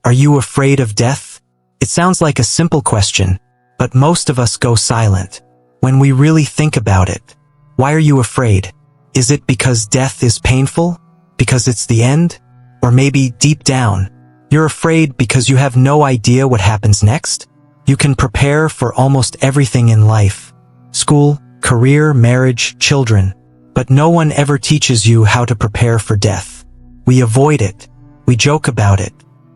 Are you afraid of death? It sounds like a simple question, but most of us go silent when we really think about it. Why are you afraid? Is it because death is painful? Because it's the end? Or maybe deep down, you're afraid because you have no idea what happens next? You can prepare for almost everything in life: school, career, marriage, children. But no one ever teaches you how to prepare for death. We avoid it. We joke about it.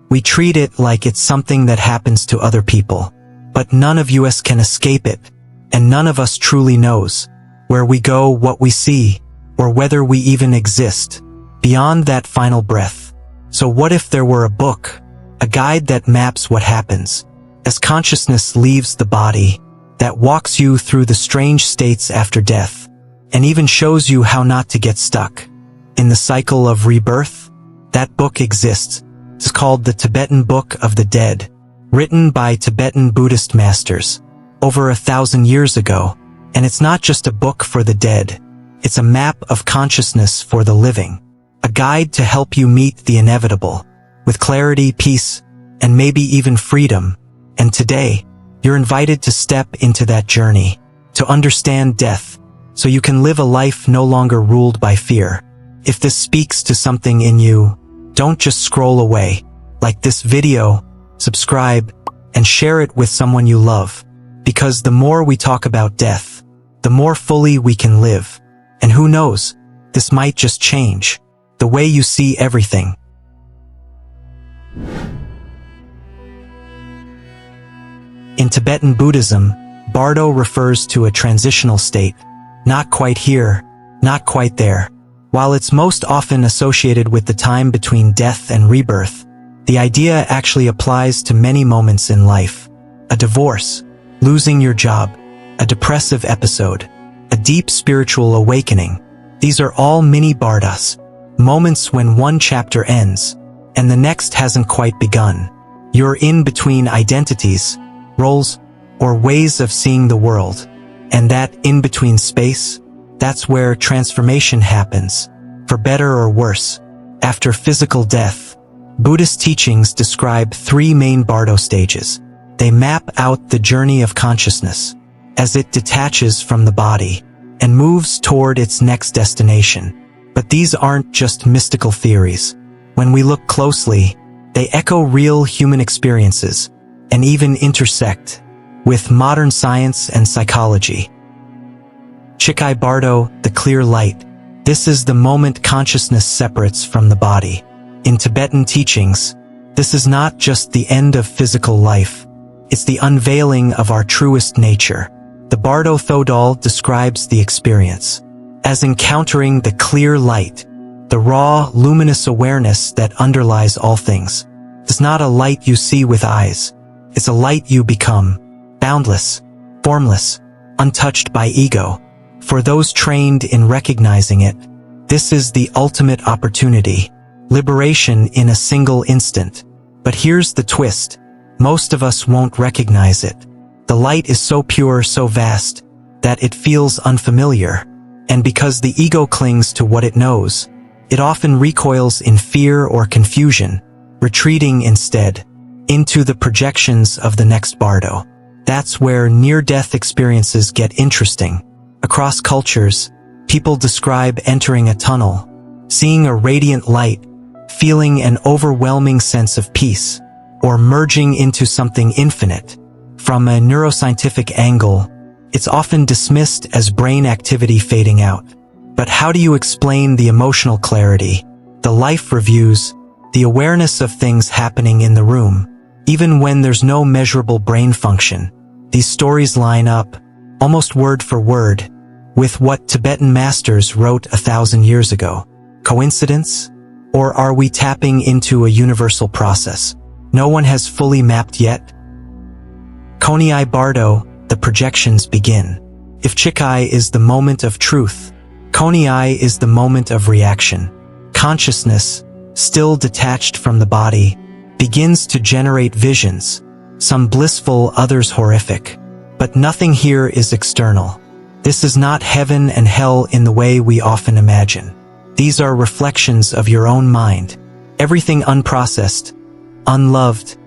We treat it like it's something that happens to other people. But none of us can escape it, and none of us truly knows where we go, what we see, or whether we even exist beyond that final breath. So what if there were a book, a guide that maps what happens as consciousness leaves the body, that walks you through the strange states after death, and even shows you how not to get stuck in the cycle of rebirth? That book exists. It's called the Tibetan Book of the Dead, written by Tibetan Buddhist masters over 1,000 years ago. And it's not just a book for the dead. It's a map of consciousness for the living, a guide to help you meet the inevitable with clarity, peace, and maybe even freedom. And today, you're invited to step into that journey, to understand death, so you can live a life no longer ruled by fear. If this speaks to something in you, don't just scroll away. Like this video, subscribe, and share it with someone you love. Because the more we talk about death, the more fully we can live. And who knows, this might just change the way you see everything. In Tibetan Buddhism, Bardo refers to a transitional state, not quite here, not quite there. While it's most often associated with the time between death and rebirth, the idea actually applies to many moments in life. A divorce, losing your job, a depressive episode, a deep spiritual awakening. These are all mini Bardas, moments when one chapter ends, and the next hasn't quite begun. You're in between identities, roles, or ways of seeing the world. And that in-between space, that's where transformation happens, for better or worse. After physical death, Buddhist teachings describe 3 main Bardo stages. They map out the journey of consciousness as it detaches from the body and moves toward its next destination. But these aren't just mystical theories. When we look closely, they echo real human experiences and even intersect with modern science and psychology. Chikai Bardo, the clear light. This is the moment consciousness separates from the body. In Tibetan teachings, this is not just the end of physical life. It's the unveiling of our truest nature. The Bardo Thodol describes the experience as encountering the clear light, the raw, luminous awareness that underlies all things. It's not a light you see with eyes. It's a light you become, boundless, formless, untouched by ego. For those trained in recognizing it, this is the ultimate opportunity, liberation in a single instant. But here's the twist. Most of us won't recognize it. The light is so pure, so vast, that it feels unfamiliar. And because the ego clings to what it knows, it often recoils in fear or confusion, retreating instead into the projections of the next Bardo. That's where near-death experiences get interesting. Across cultures, people describe entering a tunnel, seeing a radiant light, feeling an overwhelming sense of peace, or merging into something infinite. From a neuroscientific angle, it's often dismissed as brain activity fading out. But how do you explain the emotional clarity, the life reviews, the awareness of things happening in the room, even when there's no measurable brain function? These stories line up, almost word for word, with what Tibetan masters wrote 1,000 years ago. Coincidence? Or are we tapping into a universal process no one has fully mapped yet? Konyi Bardo, the projections begin. If Chikai is the moment of truth, Konyi is the moment of reaction. Consciousness, still detached from the body, begins to generate visions, some blissful, others horrific. But nothing here is external. This is not heaven and hell in the way we often imagine. These are reflections of your own mind. Everything unprocessed, unloved,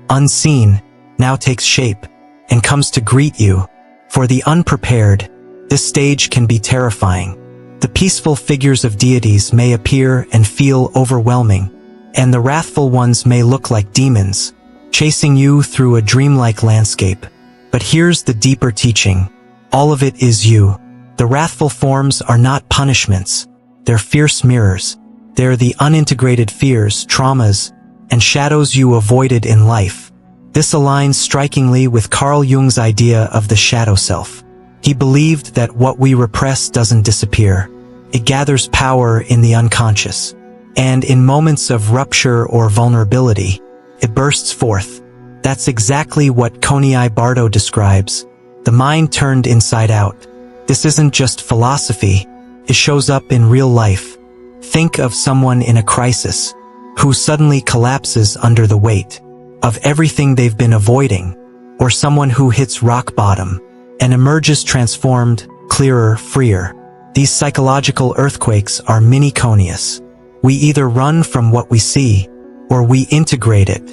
unseen, now takes shape and comes to greet you. For the unprepared, this stage can be terrifying. The peaceful figures of deities may appear and feel overwhelming, and the wrathful ones may look like demons, chasing you through a dreamlike landscape. But here's the deeper teaching. All of it is you. The wrathful forms are not punishments. They're fierce mirrors. They're the unintegrated fears, traumas, and shadows you avoided in life. This aligns strikingly with Carl Jung's idea of the shadow self. He believed that what we repress doesn't disappear. It gathers power in the unconscious. And in moments of rupture or vulnerability, it bursts forth. That's exactly what Bardo describes. The mind turned inside out. This isn't just philosophy. It shows up in real life. Think of someone in a crisis who suddenly collapses under the weight of everything they've been avoiding, or someone who hits rock bottom and emerges transformed, clearer, freer. These psychological earthquakes are mini-conius. We either run from what we see, or we integrate it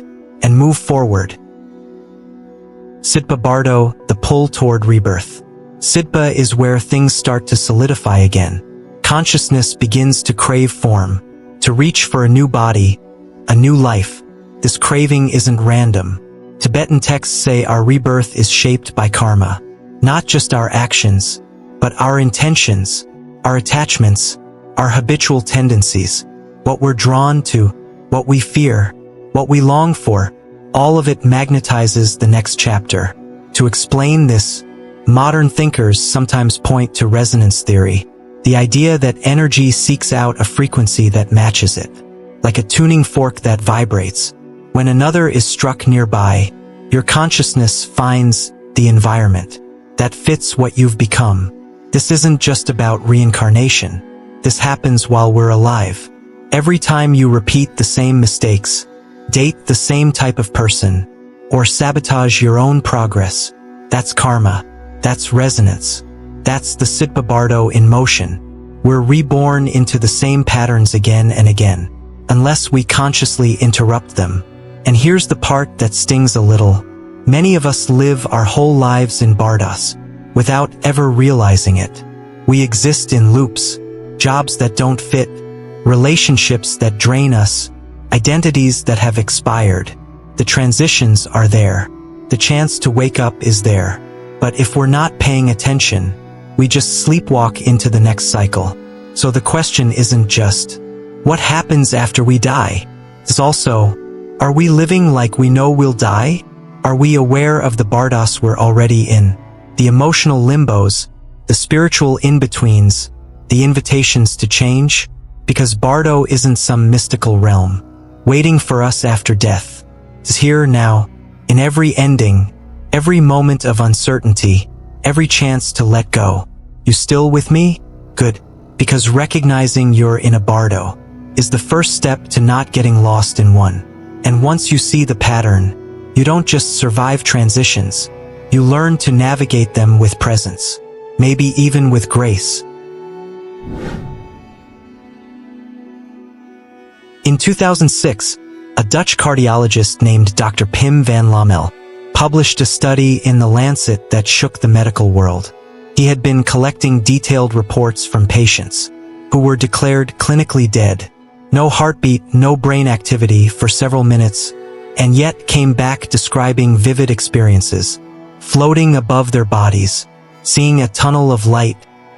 and move forward. Sitpa Bardo, the pull toward rebirth. Sitpa is where things start to solidify again. Consciousness begins to crave form, to reach for a new body, a new life. This craving isn't random. Tibetan texts say our rebirth is shaped by karma. Not just our actions, but our intentions, our attachments, our habitual tendencies, what we're drawn to, what we fear, what we long for. All of it magnetizes the next chapter. To explain this, modern thinkers sometimes point to resonance theory, the idea that energy seeks out a frequency that matches it, like a tuning fork that vibrates. When another is struck nearby, your consciousness finds the environment that fits what you've become. This isn't just about reincarnation. This happens while we're alive. Every time you repeat the same mistakes, date the same type of person, or sabotage your own progress, that's karma. That's resonance. That's the Sitpa Bardo in motion. We're reborn into the same patterns again and again, unless we consciously interrupt them. And here's the part that stings a little. Many of us live our whole lives in bardos, without ever realizing it. We exist in loops, jobs that don't fit, relationships that drain us, identities that have expired. The transitions are there. The chance to wake up is there. But if we're not paying attention, we just sleepwalk into the next cycle. So the question isn't just, what happens after we die? It's also, are we living like we know we'll die? Are we aware of the bardos we're already in? The emotional limbos, the spiritual in-betweens, the invitations to change? Because Bardo isn't some mystical realm, waiting for us after death. It's here now, in every ending, every moment of uncertainty, every chance to let go. You still with me? Good. Because recognizing you're in a Bardo is the first step to not getting lost in one. And once you see the pattern, you don't just survive transitions, you learn to navigate them with presence, maybe even with grace. In 2006, a Dutch cardiologist named Dr. Pim van Lommel published a study in the Lancet that shook the medical world. He had been collecting detailed reports from patients who were declared clinically dead, no heartbeat, no brain activity for several minutes, and yet came back describing vivid experiences, floating above their bodies, seeing a tunnel of light,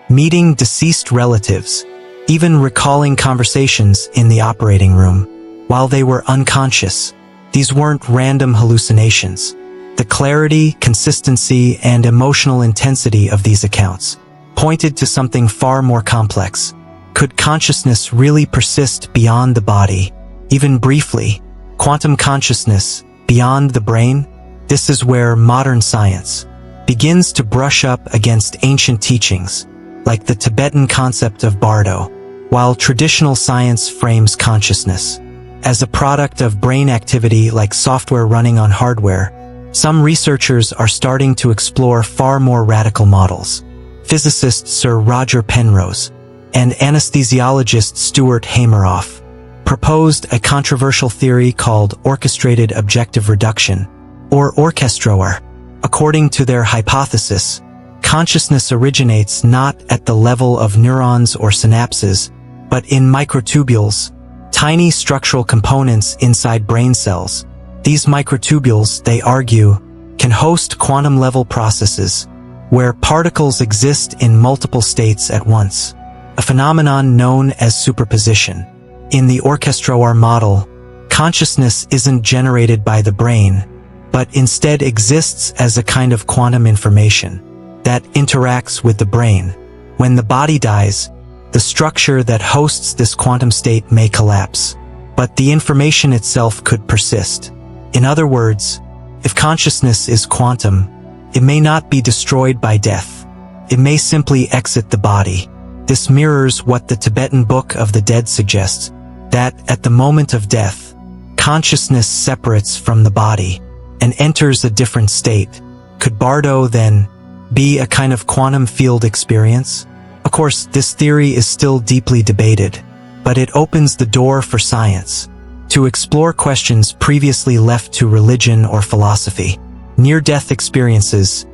meeting deceased relatives, even recalling conversations in the operating room while they were unconscious. These weren't random hallucinations. The clarity, consistency, and emotional intensity of these accounts pointed to something far more complex. Could consciousness really persist beyond the body, even briefly? Quantum consciousness, beyond the brain? This is where modern science begins to brush up against ancient teachings, like the Tibetan concept of Bardo, while traditional science frames consciousness as a product of brain activity like software running on hardware. Some researchers are starting to explore far more radical models. Physicist Sir Roger Penrose and anesthesiologist Stuart Hameroff proposed a controversial theory called orchestrated objective reduction, or Orch-OR. According to their hypothesis, consciousness originates not at the level of neurons or synapses, but in microtubules, tiny structural components inside brain cells. These microtubules, they argue, can host quantum-level processes, where particles exist in multiple states at once, a phenomenon known as superposition. In the Orch-OR model, consciousness isn't generated by the brain, but instead exists as a kind of quantum information that interacts with the brain. When the body dies, the structure that hosts this quantum state may collapse, but the information itself could persist. In other words, if consciousness is quantum, it may not be destroyed by death. It may simply exit the body. This mirrors what the Tibetan Book of the Dead suggests, that at the moment of death, consciousness separates from the body and enters a different state. Could Bardo then be a kind of quantum field experience? Of course, this theory is still deeply debated, but it opens the door for science to explore questions previously left to religion or philosophy. Near-death experiences,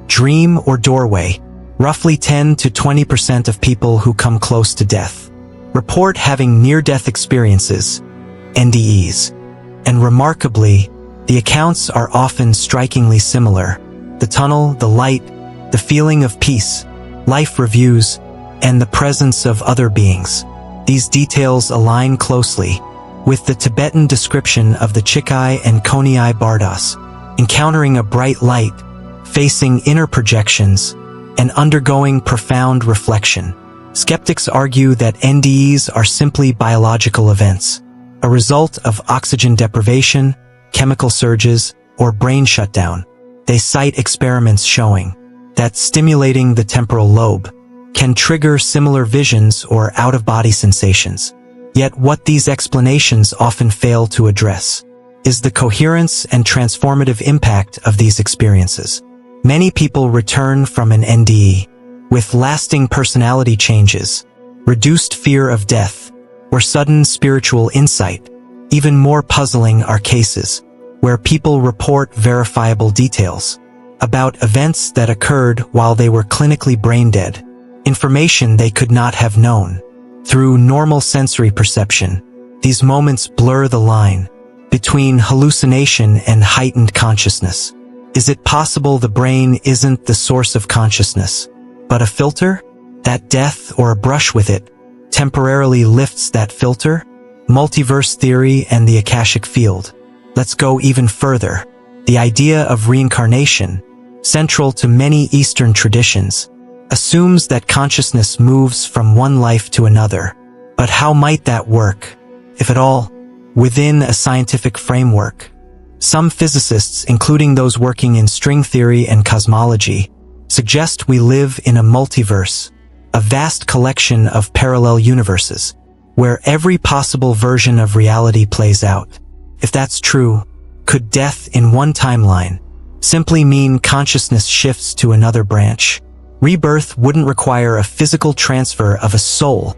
dream or doorway. Roughly 10 to 20% of people who come close to death report having near-death experiences, NDEs. And remarkably, the accounts are often strikingly similar. The tunnel, the light, the feeling of peace, life reviews, and the presence of other beings. These details align closely with the Tibetan description of the Chikai and Konyi Bardos, encountering a bright light, facing inner projections, and undergoing profound reflection. Skeptics argue that NDEs are simply biological events, a result of oxygen deprivation, chemical surges, or brain shutdown. They cite experiments showing that stimulating the temporal lobe can trigger similar visions or out-of-body sensations. Yet what these explanations often fail to address is the coherence and transformative impact of these experiences. Many people return from an NDE with lasting personality changes, reduced fear of death, or sudden spiritual insight. Even more puzzling are cases where people report verifiable details about events that occurred while they were clinically brain-dead, information they could not have known. Through normal sensory perception, these moments blur the line between hallucination and heightened consciousness. Is it possible the brain isn't the source of consciousness, but a filter? That death or a brush with it temporarily lifts that filter? Multiverse theory and the Akashic field. Let's go even further. The idea of reincarnation, central to many Eastern traditions, assumes that consciousness moves from one life to another. But how might that work, if at all, within a scientific framework? Some physicists, including those working in string theory and cosmology, suggest we live in a multiverse, a vast collection of parallel universes, where every possible version of reality plays out. If that's true, could death in one timeline simply mean consciousness shifts to another branch? Rebirth wouldn't require a physical transfer of a soul,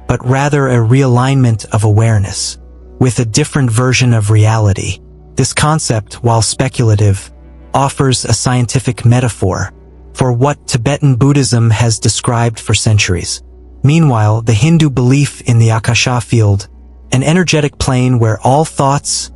but rather a realignment of awareness with a different version of reality. This concept, while speculative, offers a scientific metaphor for what Tibetan Buddhism has described for centuries. Meanwhile, the Hindu belief in the Akasha field, an energetic plane where all thoughts,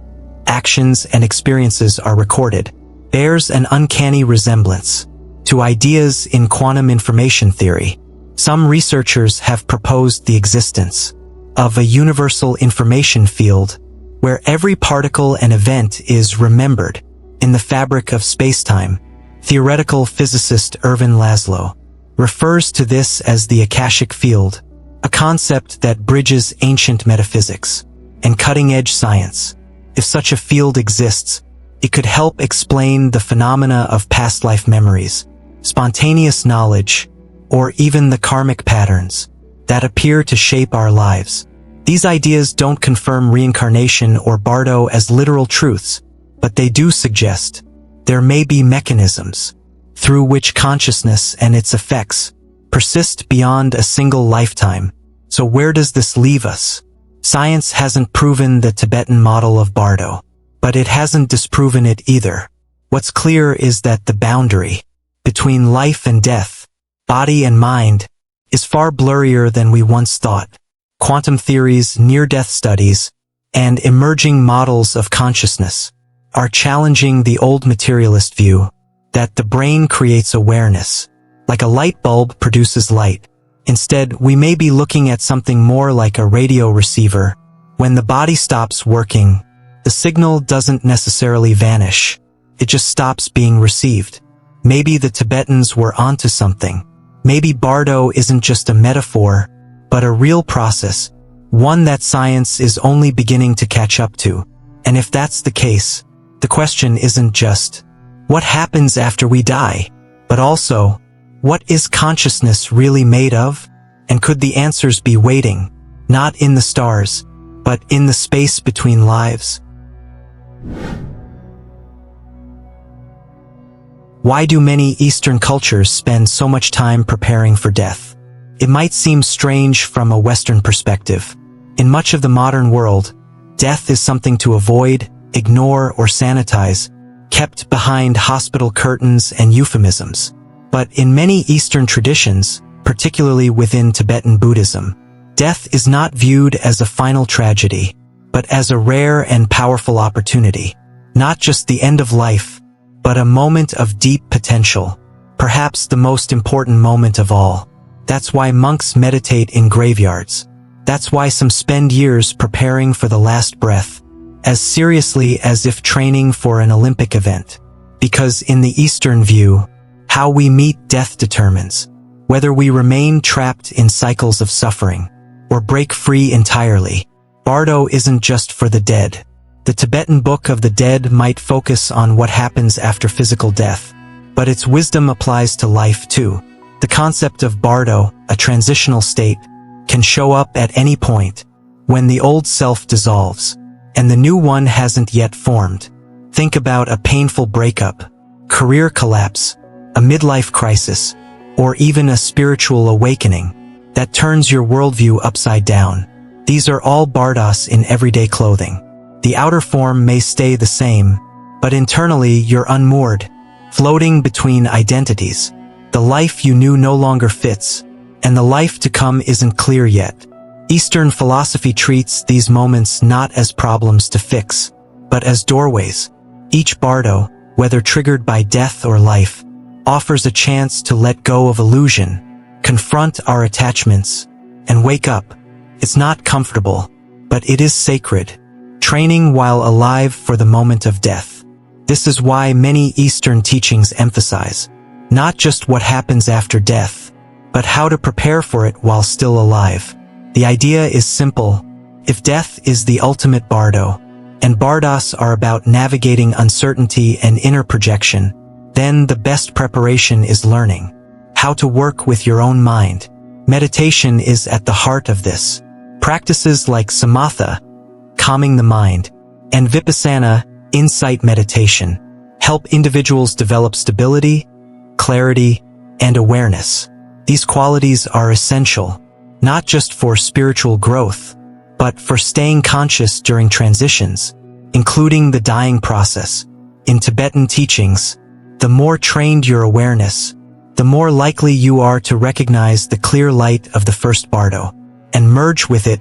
actions, and experiences are recorded, bears an uncanny resemblance to ideas in quantum information theory. Some researchers have proposed the existence of a universal information field where every particle and event is remembered in the fabric of spacetime. Theoretical physicist Ervin Laszlo refers to this as the Akashic field, a concept that bridges ancient metaphysics and cutting-edge science. If such a field exists, it could help explain the phenomena of past life memories, spontaneous knowledge, or even the karmic patterns that appear to shape our lives. These ideas don't confirm reincarnation or Bardo as literal truths, but they do suggest there may be mechanisms through which consciousness and its effects persist beyond a single lifetime. So where does this leave us? Science hasn't proven the Tibetan model of Bardo, but it hasn't disproven it either. What's clear is that the boundary between life and death, body and mind, is far blurrier than we once thought. Quantum theories, near-death studies, and emerging models of consciousness are challenging the old materialist view that the brain creates awareness, like a light bulb produces light. Instead, we may be looking at something more like a radio receiver. When the body stops working, the signal doesn't necessarily vanish. It just stops being received. Maybe the Tibetans were onto something. Maybe Bardo isn't just a metaphor, but a real process, one that science is only beginning to catch up to. And if that's the case, the question isn't just, what happens after we die? But also, what is consciousness really made of? And could the answers be waiting, not in the stars, but in the space between lives? Why do many Eastern cultures spend so much time preparing for death? It might seem strange from a Western perspective. In much of the modern world, death is something to avoid, ignore, or sanitize, kept behind hospital curtains and euphemisms. But in many Eastern traditions, particularly within Tibetan Buddhism, death is not viewed as a final tragedy, but as a rare and powerful opportunity. Not just the end of life, but a moment of deep potential, perhaps the most important moment of all. That's why monks meditate in graveyards. That's why some spend years preparing for the last breath, as seriously as if training for an Olympic event. Because in the Eastern view, how we meet death determines whether we remain trapped in cycles of suffering or break free entirely. Bardo isn't just for the dead. The Tibetan Book of the Dead might focus on what happens after physical death, but its wisdom applies to life too. The concept of Bardo, a transitional state, can show up at any point, when the old self dissolves, and the new one hasn't yet formed. Think about a painful breakup, career collapse, a midlife crisis, or even a spiritual awakening that turns your worldview upside down. These are all bardos in everyday clothing. The outer form may stay the same, but internally you're unmoored, floating between identities. The life you knew no longer fits, and the life to come isn't clear yet. Eastern philosophy treats these moments not as problems to fix, but as doorways. Each bardo, whether triggered by death or life, offers a chance to let go of illusion, confront our attachments, and wake up. It's not comfortable, but it is sacred. Training while alive for the moment of death. This is why many Eastern teachings emphasize not just what happens after death, but how to prepare for it while still alive. The idea is simple. If death is the ultimate bardo, and bardos are about navigating uncertainty and inner projection, then the best preparation is learning how to work with your own mind. Meditation is at the heart of this. Practices like samatha, calming the mind, and vipassana, insight meditation, help individuals develop stability, clarity, and awareness. These qualities are essential, not just for spiritual growth, but for staying conscious during transitions, including the dying process. In Tibetan teachings, the more trained your awareness, the more likely you are to recognize the clear light of the first bardo, and merge with it,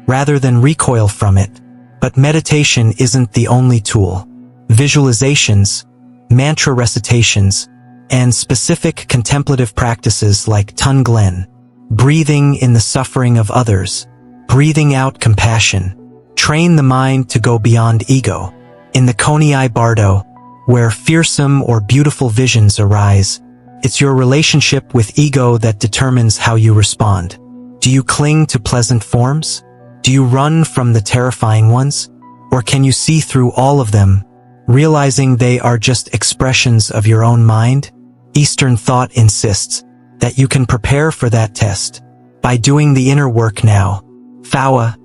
rather than recoil from it. But meditation isn't the only tool. Visualizations, mantra recitations, and specific contemplative practices like Tonglen, breathing in the suffering of others, breathing out compassion, train the mind to go beyond ego. In the Konyi Bardo, where fearsome or beautiful visions arise, it's your relationship with ego that determines how you respond. Do you cling to pleasant forms? Do you run from the terrifying ones? Or can you see through all of them, realizing they are just expressions of your own mind? Eastern thought insists that you can prepare for that test by doing the inner work now. Phawa,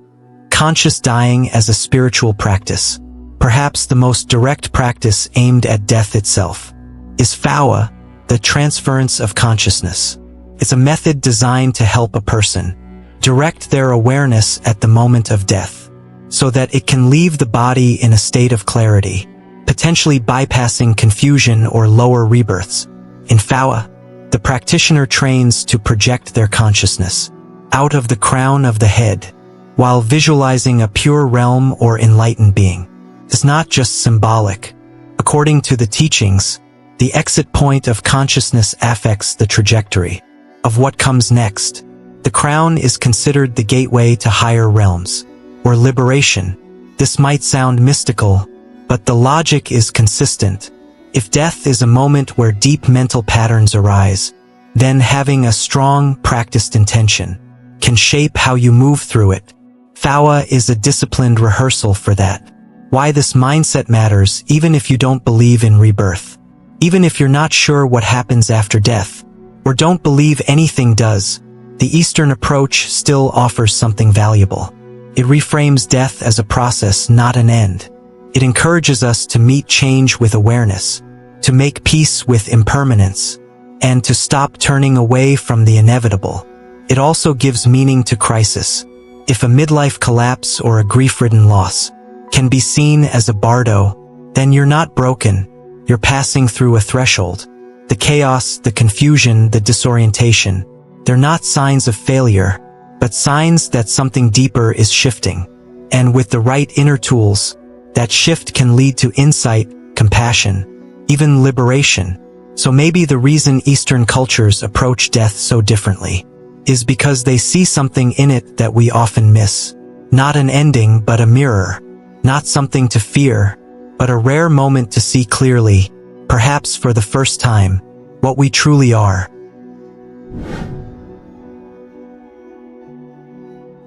conscious dying as a spiritual practice, perhaps the most direct practice aimed at death itself, is Phawa, the transference of consciousness. It's a method designed to help a person direct their awareness at the moment of death, so that it can leave the body in a state of clarity, potentially bypassing confusion or lower rebirths. In Phawa, the practitioner trains to project their consciousness out of the crown of the head, while visualizing a pure realm or enlightened being. It's not just symbolic. According to the teachings, the exit point of consciousness affects the trajectory of what comes next. The crown is considered the gateway to higher realms, or liberation. This might sound mystical, but the logic is consistent. If death is a moment where deep mental patterns arise, then having a strong, practiced intention can shape how you move through it. Phawa is a disciplined rehearsal for that. Why this mindset matters even if you don't believe in rebirth. Even if you're not sure what happens after death, or don't believe anything does, the Eastern approach still offers something valuable. It reframes death as a process, not an end. It encourages us to meet change with awareness, to make peace with impermanence, and to stop turning away from the inevitable. It also gives meaning to crisis. If a midlife collapse or a grief-ridden loss can be seen as a bardo, then you're not broken. You're passing through a threshold. The chaos, the confusion, the disorientation, they're not signs of failure, but signs that something deeper is shifting. And with the right inner tools, that shift can lead to insight, compassion, even liberation. So maybe the reason Eastern cultures approach death so differently is because they see something in it that we often miss. Not an ending, but a mirror. Not something to fear, but a rare moment to see clearly, perhaps for the first time, what we truly are.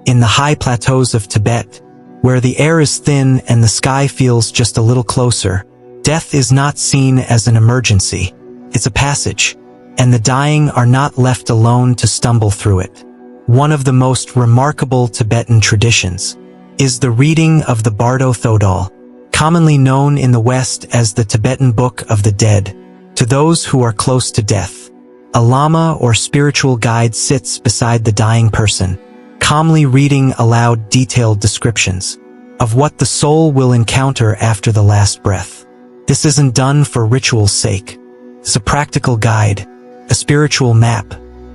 In the high plateaus of Tibet, where the air is thin and the sky feels just a little closer, death is not seen as an emergency. It's a passage, and the dying are not left alone to stumble through it. One of the most remarkable Tibetan traditions is the reading of the Bardo Thodol, commonly known in the West as the Tibetan Book of the Dead, to those who are close to death. A lama or spiritual guide sits beside the dying person, calmly reading aloud detailed descriptions of what the soul will encounter after the last breath. This isn't done for ritual's sake. It's a practical guide, a spiritual map,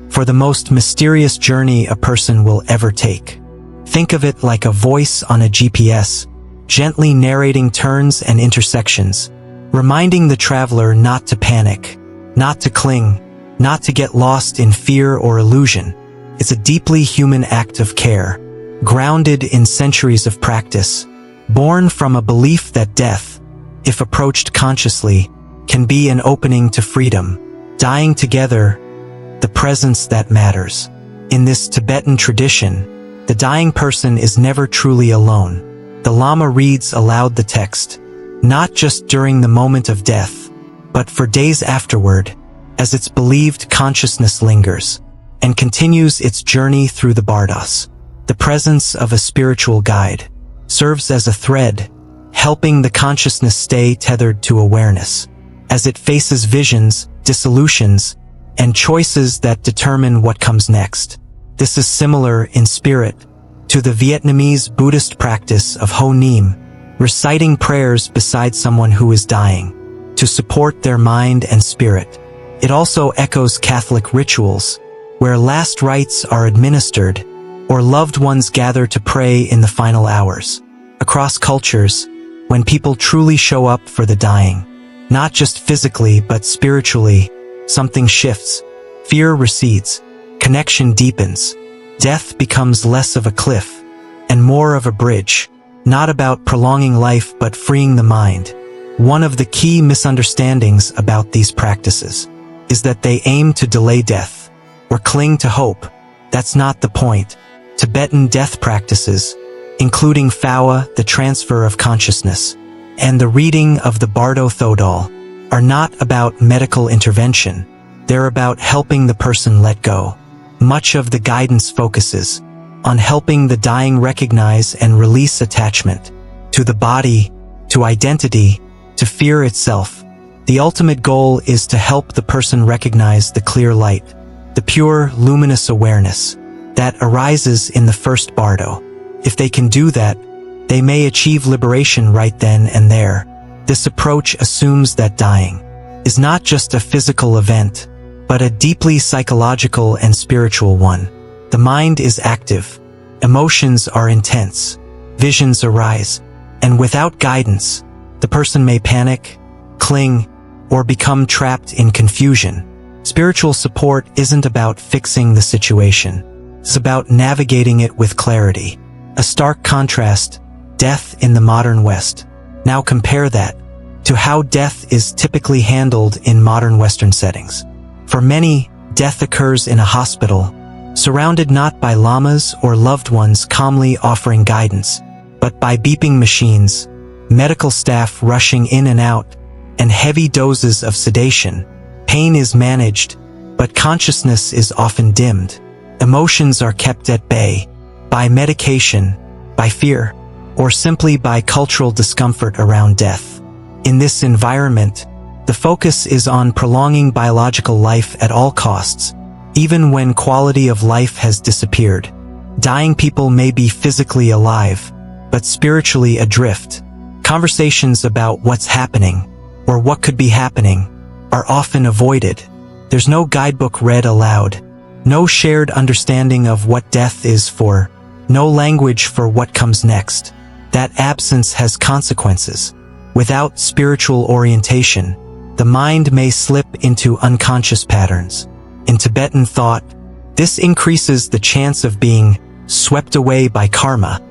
for the most mysterious journey a person will ever take. Think of it like a voice on a GPS, gently narrating turns and intersections, reminding the traveler not to panic, not to cling, not to get lost in fear or illusion. It's a deeply human act of care, grounded in centuries of practice, born from a belief that death, if approached consciously, can be an opening to freedom. Dying together, the presence that matters. In this Tibetan tradition, the dying person is never truly alone. The Lama reads aloud the text, not just during the moment of death, but for days afterward, as it's believed consciousness lingers and continues its journey through the Bardos. The presence of a spiritual guide serves as a thread, helping the consciousness stay tethered to awareness, as it faces visions, dissolutions, and choices that determine what comes next. This is similar in spirit to the Vietnamese Buddhist practice of Ho Nim, reciting prayers beside someone who is dying, to support their mind and spirit. It also echoes Catholic rituals, where last rites are administered, or loved ones gather to pray in the final hours. Across cultures, when people truly show up for the dying, not just physically but spiritually, something shifts. Fear recedes, connection deepens, death becomes less of a cliff and more of a bridge, not about prolonging life but freeing the mind. One of the key misunderstandings about these practices is that they aim to delay death or cling to hope. That's not the point. Tibetan death practices, including Phawa, the transfer of consciousness, and the reading of the Bardo Thodol, are not about medical intervention. They're about helping the person let go. Much of the guidance focuses on helping the dying recognize and release attachment to the body, to identity, to fear itself. The ultimate goal is to help the person recognize the clear light, the pure, luminous awareness, that arises in the first Bardo. If they can do that, they may achieve liberation right then and there. This approach assumes that dying is not just a physical event, but a deeply psychological and spiritual one. The mind is active, emotions are intense, visions arise, and without guidance, the person may panic, cling, or become trapped in confusion. Spiritual support isn't about fixing the situation. It's about navigating it with clarity. A stark contrast, death in the modern West. Now compare that to how death is typically handled in modern Western settings. For many, death occurs in a hospital, surrounded not by lamas or loved ones calmly offering guidance, but by beeping machines, medical staff rushing in and out, and heavy doses of sedation. Pain is managed, but consciousness is often dimmed. Emotions are kept at bay by medication, by fear, or simply by cultural discomfort around death. In this environment, the focus is on prolonging biological life at all costs, even when quality of life has disappeared. Dying people may be physically alive, but spiritually adrift. Conversations about what's happening, or what could be happening, are often avoided. There's no guidebook read aloud, no shared understanding of what death is for, no language for what comes next. That absence has consequences. Without spiritual orientation, the mind may slip into unconscious patterns. In Tibetan thought, this increases the chance of being swept away by karma,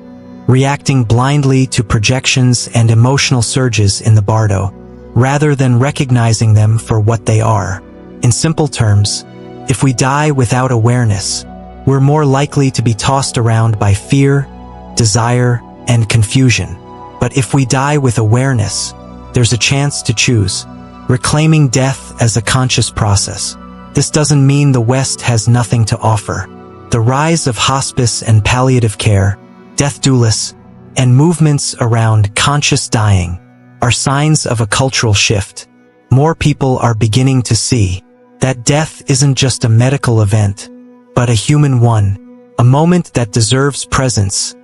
reacting blindly to projections and emotional surges in the Bardo, rather than recognizing them for what they are. In simple terms, if we die without awareness, we're more likely to be tossed around by fear, desire, and confusion. But if we die with awareness, there's a chance to choose, reclaiming death as a conscious process. This doesn't mean the West has nothing to offer. The rise of hospice and palliative care, death doulas, and movements around conscious dying are signs of a cultural shift. More people are beginning to see that death isn't just a medical event, but a human one, a moment that deserves presence,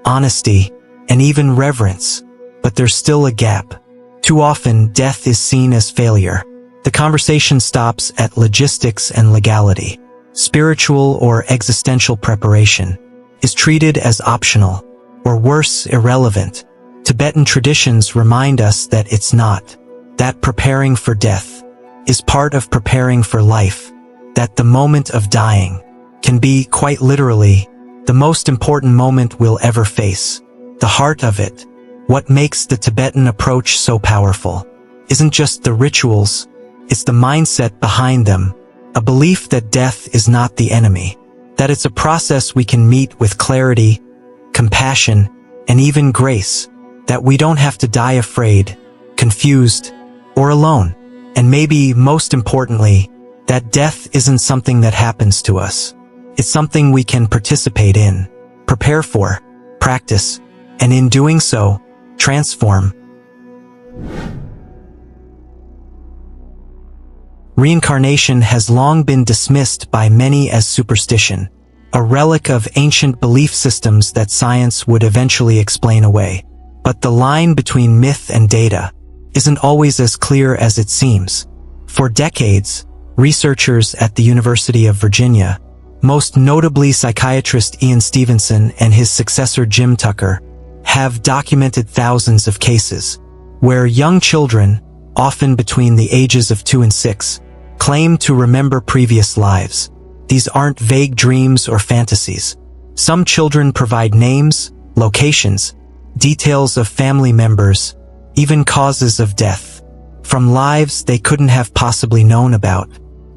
honesty, and even reverence. But there's still a gap. Too often, death is seen as failure. The conversation stops at logistics and legality. Spiritual or existential preparation is treated as optional, or worse, irrelevant. Tibetan traditions remind us that it's not. That preparing for death is part of preparing for life. That the moment of dying can be, quite literally, the most important moment we'll ever face. The heart of it, what makes the Tibetan approach so powerful, isn't just the rituals, it's the mindset behind them, a belief that death is not the enemy, that it's a process we can meet with clarity, compassion, and even grace, that we don't have to die afraid, confused, or alone. And maybe most importantly, that death isn't something that happens to us. It's something we can participate in, prepare for, practice, and in doing so, transform. Reincarnation has long been dismissed by many as superstition, a relic of ancient belief systems that science would eventually explain away. But the line between myth and data isn't always as clear as it seems. For decades, researchers at the University of Virginia, most notably psychiatrist Ian Stevenson and his successor Jim Tucker, have documented thousands of cases where young children, often between the ages of 2 and 6, claim to remember previous lives. These aren't vague dreams or fantasies. Some children provide names, locations, details of family members, even causes of death, from lives they couldn't have possibly known about.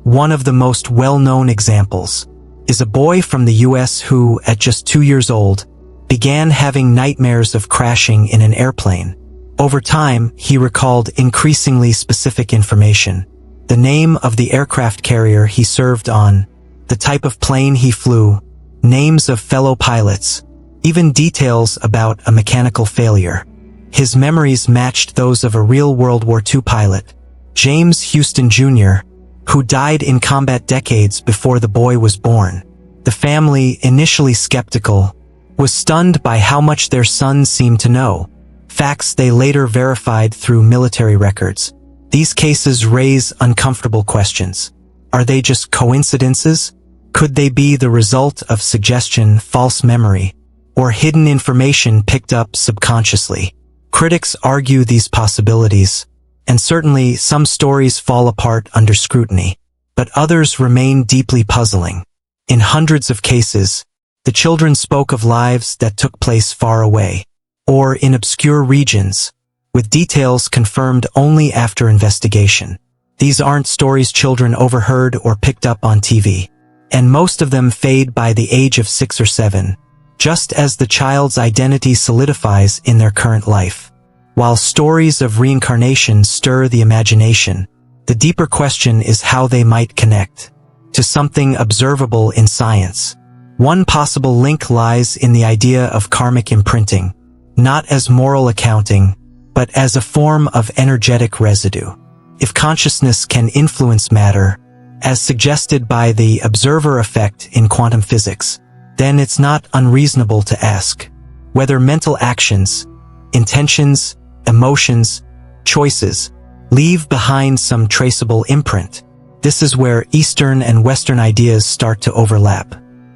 One of the most well-known examples is a boy from the US who, at just 2 years old, began having nightmares of crashing in an airplane. Over time, he recalled increasingly specific information: the name of the aircraft carrier he served on, the type of plane he flew, names of fellow pilots, even details about a mechanical failure. His memories matched those of a real World War II pilot, James Houston Jr., who died in combat decades before the boy was born. The family, initially skeptical, was stunned by how much their son seemed to know, facts they later verified through military records. These cases raise uncomfortable questions. Are they just coincidences? Could they be the result of suggestion, false memory, or hidden information picked up subconsciously? Critics argue these possibilities, and certainly some stories fall apart under scrutiny, but others remain deeply puzzling. In hundreds of cases, the children spoke of lives that took place far away, or in obscure regions, with details confirmed only after investigation. These aren't stories children overheard or picked up on TV, and most of them fade by the age of 6 or 7, just as the child's identity solidifies in their current life. While stories of reincarnation stir the imagination, the deeper question is how they might connect to something observable in science. One possible link lies in the idea of karmic imprinting, not as moral accounting, but as a form of energetic residue. If consciousness can influence matter, as suggested by the observer effect in quantum physics, then it's not unreasonable to ask whether mental actions, intentions, emotions, choices leave behind some traceable imprint. This is where Eastern and Western ideas start to overlap.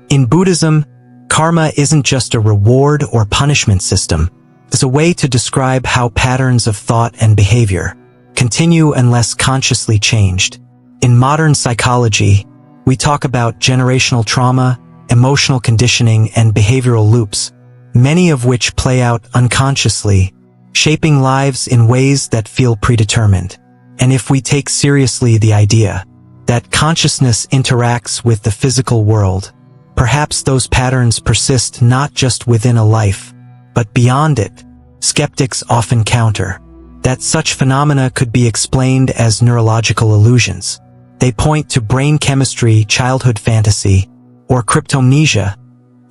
In Buddhism, karma isn't just a reward or punishment system. It's a way to describe how patterns of thought and behavior continue unless consciously changed. In modern psychology, we talk about generational trauma, emotional conditioning, and behavioral loops, many of which play out unconsciously, shaping lives in ways that feel predetermined. And if we take seriously the idea that consciousness interacts with the physical world, perhaps those patterns persist not just within a life, but beyond it. Skeptics often counter that such phenomena could be explained as neurological illusions. They point to brain chemistry, childhood fantasy, or cryptomnesia,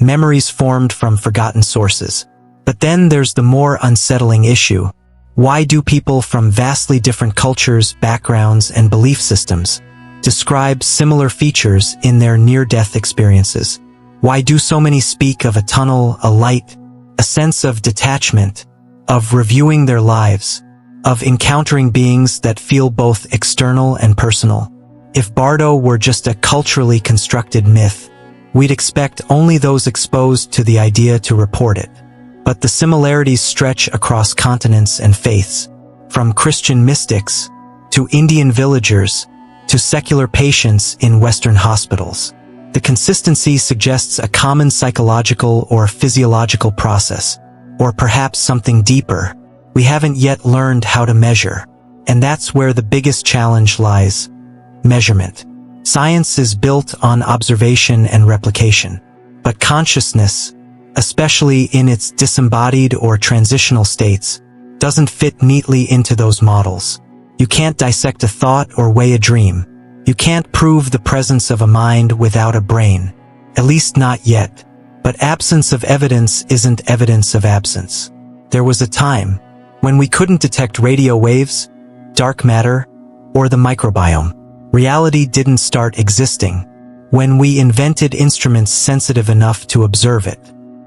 memories formed from forgotten sources. But then there's the more unsettling issue. Why do people from vastly different cultures, backgrounds, and belief systems describe similar features in their near-death experiences? Why do so many speak of a tunnel, a light, a sense of detachment, of reviewing their lives, of encountering beings that feel both external and personal? If Bardo were just a culturally constructed myth, we'd expect only those exposed to the idea to report it. But the similarities stretch across continents and faiths, from Christian mystics to Indian villagers to secular patients in Western hospitals. The consistency suggests a common psychological or physiological process, or perhaps something deeper we haven't yet learned how to measure. And that's where the biggest challenge lies: measurement. Science is built on observation and replication, but consciousness, especially in its disembodied or transitional states, doesn't fit neatly into those models. You can't dissect a thought or weigh a dream. You can't prove the presence of a mind without a brain, at least not yet. But absence of evidence isn't evidence of absence. There was a time when we couldn't detect radio waves, dark matter, or the microbiome. Reality didn't start existing when we invented instruments sensitive enough to observe it.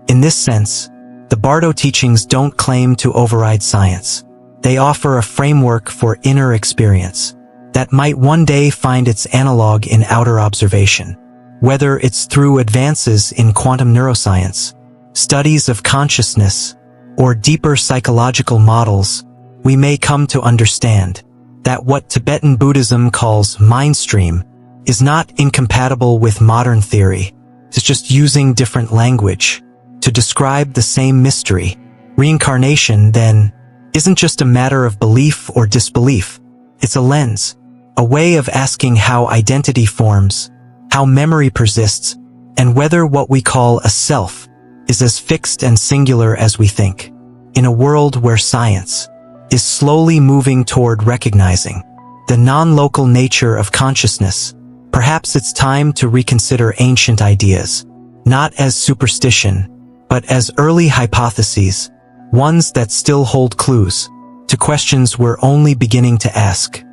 In this sense, the Bardo teachings don't claim to override science. They offer a framework for inner experience that might one day find its analog in outer observation. Whether it's through advances in quantum neuroscience, studies of consciousness, or deeper psychological models, we may come to understand that what Tibetan Buddhism calls mindstream is not incompatible with modern theory. It's just using different language to describe the same mystery. Reincarnation, then, isn't just a matter of belief or disbelief. It's a lens, a way of asking how identity forms, how memory persists, and whether what we call a self is as fixed and singular as we think. In a world where science is slowly moving toward recognizing the non-local nature of consciousness, perhaps it's time to reconsider ancient ideas, not as superstition, but as early hypotheses, ones that still hold clues to questions we're only beginning to ask.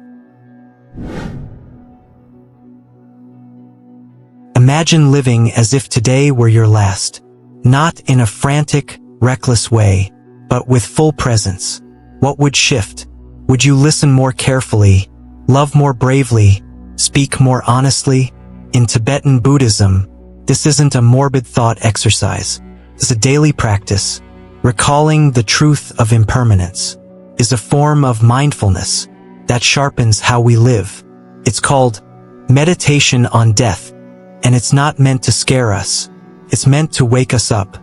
Imagine living as if today were your last. Not in a frantic, reckless way, but with full presence. What would shift? Would you listen more carefully, love more bravely, speak more honestly? In Tibetan Buddhism, this isn't a morbid thought exercise. It's a daily practice. Recalling the truth of impermanence is a form of mindfulness that sharpens how we live. It's called meditation on death, and it's not meant to scare us. It's meant to wake us up.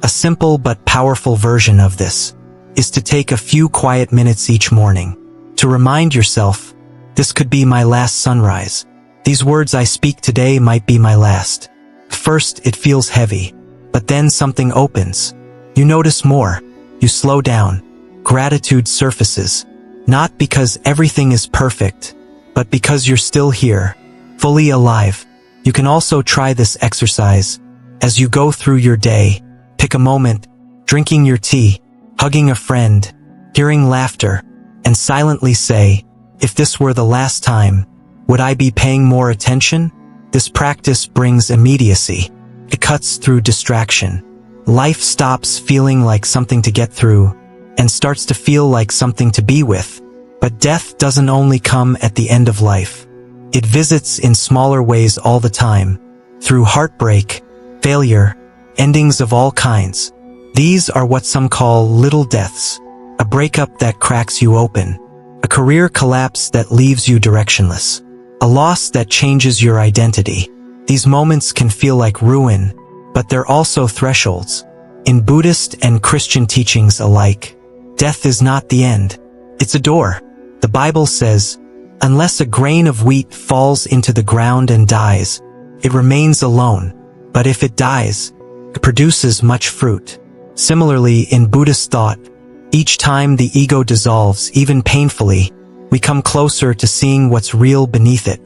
A simple but powerful version of this is to take a few quiet minutes each morning to remind yourself, this could be my last sunrise. These words I speak today might be my last. First, it feels heavy, but then something opens. You notice more. You slow down. Gratitude surfaces. Not because everything is perfect, but because you're still here, fully alive. You can also try this exercise as you go through your day. Pick a moment, drinking your tea, hugging a friend, hearing laughter, and silently say, if this were the last time, would I be paying more attention? This practice brings immediacy. It cuts through distraction. Life stops feeling like something to get through and starts to feel like something to be with. But death doesn't only come at the end of life. It visits in smaller ways all the time, through heartbreak, failure, endings of all kinds. These are what some call little deaths. A breakup that cracks you open. A career collapse that leaves you directionless. A loss that changes your identity. These moments can feel like ruin, but they're also thresholds. In Buddhist and Christian teachings alike, death is not the end. It's a door. The Bible says, unless a grain of wheat falls into the ground and dies, it remains alone. But if it dies, it produces much fruit. Similarly, in Buddhist thought, each time the ego dissolves, even painfully, we come closer to seeing what's real beneath it.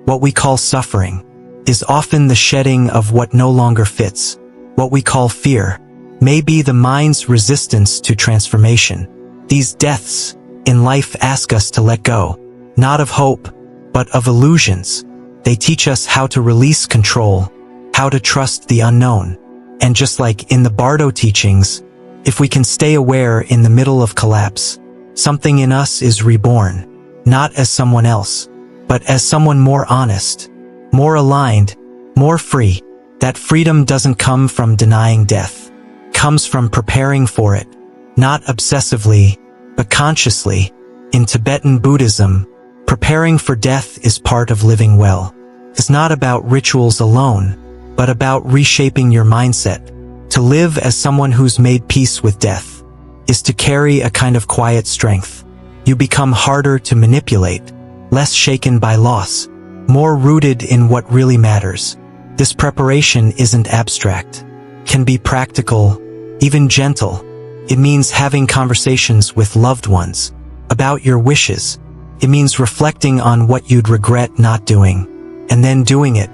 What we call suffering is often the shedding of what no longer fits. What we call fear may be the mind's resistance to transformation. These deaths in life ask us to let go, not of hope, but of illusions. They teach us how to release control, how to trust the unknown. And just like in the Bardo teachings, if we can stay aware in the middle of collapse, something in us is reborn, not as someone else, but as someone more honest, more aligned, more free. That freedom doesn't come from denying death. It comes from preparing for it, not obsessively, but consciously. In Tibetan Buddhism, preparing for death is part of living well. It's not about rituals alone, but about reshaping your mindset. To live as someone who's made peace with death is to carry a kind of quiet strength. You become harder to manipulate, less shaken by loss, more rooted in what really matters. This preparation isn't abstract, can be practical, even gentle. It means having conversations with loved ones about your wishes. It means reflecting on what you'd regret not doing, and then doing it.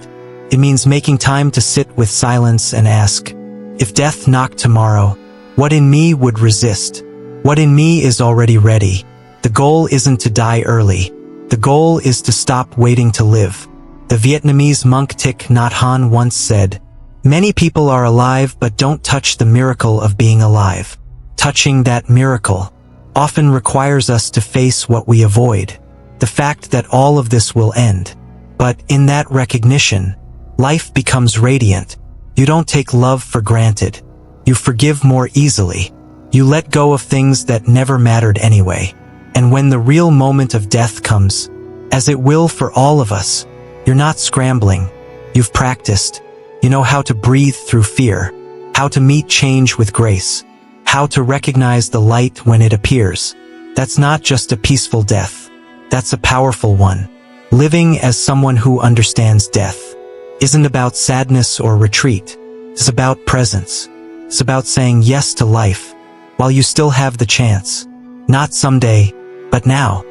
It means making time to sit with silence and ask, if death knocked tomorrow, what in me would resist? What in me is already ready? The goal isn't to die early. The goal is to stop waiting to live. The Vietnamese monk Thich Nhat Hanh once said, many people are alive but don't touch the miracle of being alive. Touching that miracle often requires us to face what we avoid, the fact that all of this will end. But in that recognition, life becomes radiant. You don't take love for granted. You forgive more easily. You let go of things that never mattered anyway. And when the real moment of death comes, as it will for all of us, you're not scrambling. You've practiced. You know how to breathe through fear, how to meet change with grace, how to recognize the light when it appears. That's not just a peaceful death. That's a powerful one. Living as someone who understands death isn't about sadness or retreat. It's about presence. It's about saying yes to life while you still have the chance. Not someday, but now.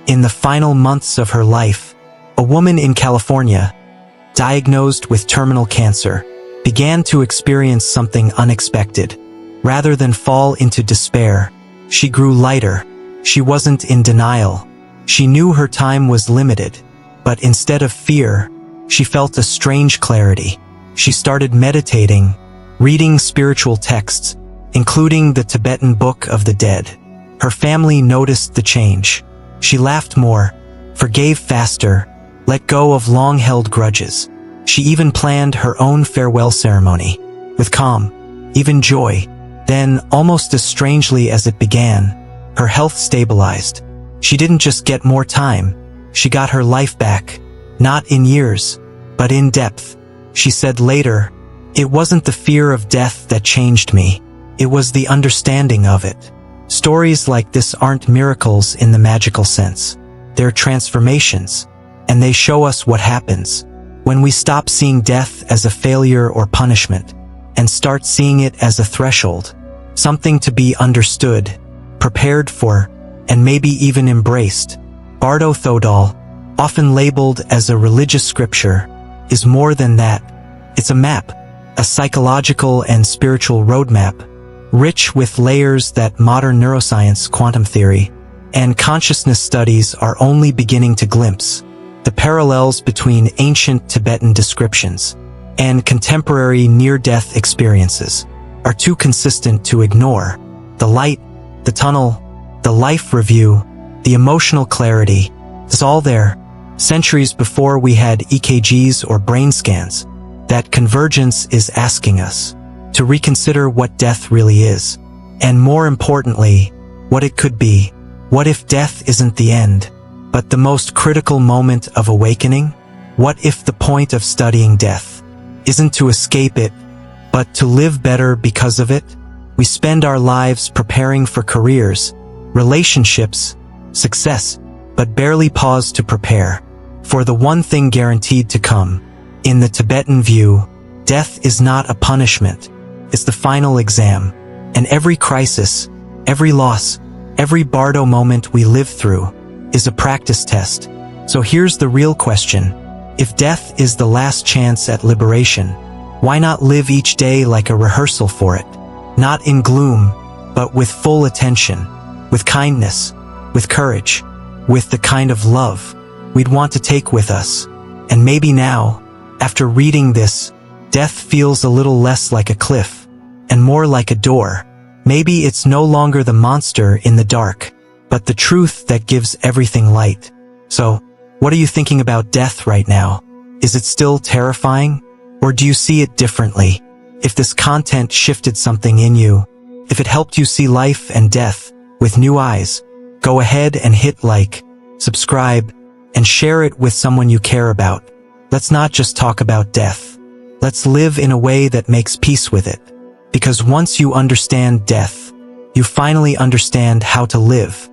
In the final months of her life, a woman in California, diagnosed with terminal cancer, began to experience something unexpected. Rather than fall into despair, she grew lighter. She wasn't in denial. She knew her time was limited, but instead of fear, she felt a strange clarity. She started meditating, reading spiritual texts, including the Tibetan Book of the Dead. Her family noticed the change. She laughed more, forgave faster, let go of long-held grudges. She even planned her own farewell ceremony, with calm, even joy. Then, almost as strangely as it began, her health stabilized. She didn't just get more time, she got her life back. Not in years, but in depth. She said later, "It wasn't the fear of death that changed me. It was the understanding of it." Stories like this aren't miracles in the magical sense. They're transformations, and they show us what happens when we stop seeing death as a failure or punishment, and start seeing it as a threshold, something to be understood, prepared for, and maybe even embraced. Bardo Thodol, often labeled as a religious scripture, is more than that. It's a map, a psychological and spiritual roadmap, rich with layers that modern neuroscience, quantum theory, and consciousness studies are only beginning to glimpse. The parallels between ancient Tibetan descriptions and contemporary near-death experiences are too consistent to ignore. The light, the tunnel, the life review, the emotional clarity, is all there, centuries before we had EKGs or brain scans. That convergence is asking us to reconsider what death really is, and more importantly, what it could be. What if death isn't the end, but the most critical moment of awakening? What if the point of studying death isn't to escape it, but to live better because of it? We spend our lives preparing for careers, relationships, success, but barely pause to prepare for the one thing guaranteed to come. In the Tibetan view, death is not a punishment, it's the final exam, and every crisis, every loss, every Bardo moment we live through is a practice test. So here's the real question. If death is the last chance at liberation, why not live each day like a rehearsal for it? Not in gloom, but with full attention, with kindness, with courage, with the kind of love we'd want to take with us. And maybe now, after reading this, death feels a little less like a cliff, and more like a door. Maybe it's no longer the monster in the dark, but the truth that gives everything light. So, what are you thinking about death right now? Is it still terrifying? Or do you see it differently? If this content shifted something in you, if it helped you see life and death with new eyes, go ahead and hit like, subscribe, and share it with someone you care about. Let's not just talk about death. Let's live in a way that makes peace with it. Because once you understand death, you finally understand how to live.